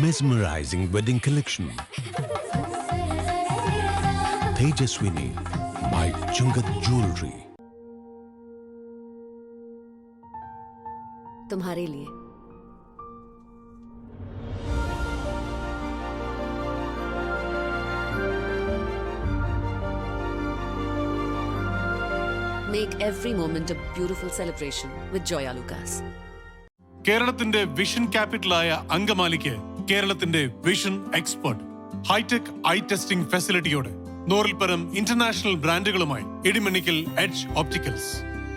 mesmerizing wedding collection. Tejaswini by Chungat Jewelry. तुम्हारे लिए Make every moment a beautiful celebration with Joya Lucas. കേരളത്തിന്റെ vision ക്യാപിറ്റലായ അങ്കമാലിക്ക് കേരളത്തിന്റെ vision expert hitech eye testing ഫെസിലിറ്റിയോടെ 100-ൽ-പരം ഇന്റർനാഷണൽ ബ്രാൻഡുകളുമായി ഇടിമണിക്കൽ എഡ്ജ് ഓപ്റ്റിക്കൽസ്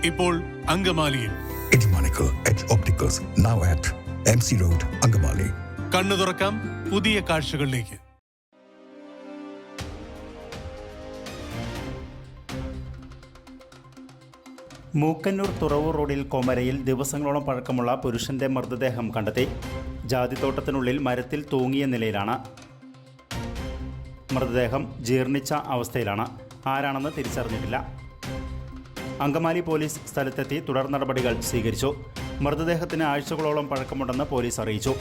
ഇപ്പോൾ അങ്കമാലിയിൽ. Edimannickal edge opticals now at MC Road, Angamaly. കണ്ണു തുറക്കാം പുതിയ കാഴ്ചകളിലേക്ക്. മൂക്കന്നൂർ തുറവൂർ റോഡിൽ കൊമരയിൽ ദിവസങ്ങളോളം പഴക്കമുള്ള പുരുഷന്റെ മൃതദേഹം കണ്ടെത്തി. ജാതിത്തോട്ടത്തിനുള്ളിൽ മരത്തിൽ തൂങ്ങിയ നിലയിലാണ്. മൃതദേഹം ജീർണിച്ച അവസ്ഥയിലാണ്. ആരാണെന്ന് തിരിച്ചറിഞ്ഞിട്ടില്ല. അങ്കമാലി പോലീസ് സ്ഥലത്തെത്തി തുടർ നടപടികൾ സ്വീകരിച്ചു. മൃതദേഹത്തിന് ആഴ്ചകളോളം പഴക്കമുണ്ടെന്ന് പോലീസ് അറിയിച്ചു.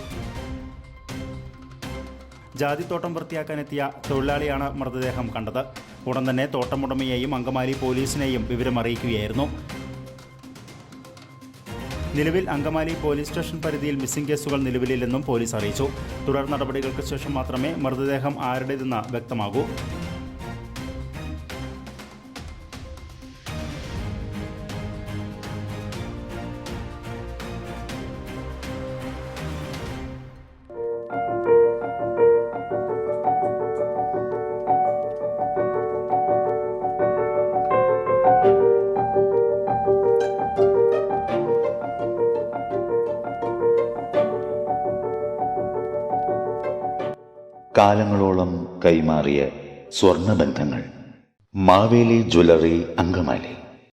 ജാതിത്തോട്ടം വൃത്തിയാക്കാനെത്തിയ തൊഴിലാളിയാണ് മൃതദേഹം കണ്ടത്. ഉടൻ തന്നെ തോട്ടമുടമയെയും അങ്കമാലി പോലീസിനെയും വിവരമറിയിക്കുകയായിരുന്നു. നിലവിൽ അങ്കമാലി പോലീസ് സ്റ്റേഷൻ പരിധിയിൽ മിസ്സിംഗ് കേസുകൾ നിലവിലില്ലെന്നും പോലീസ് അറിയിച്ചു. തുടർ നടപടികൾക്ക് ശേഷം മാത്രമേ മൃതദേഹം ആരുടേതെന്ന് വ്യക്തമാകൂ. കാലങ്ങളോളം കൈമാറിയ സ്വർണ്ണബന്ധങ്ങൾ. മാവേലി ജ്വല്ലറി, അങ്കമാലി.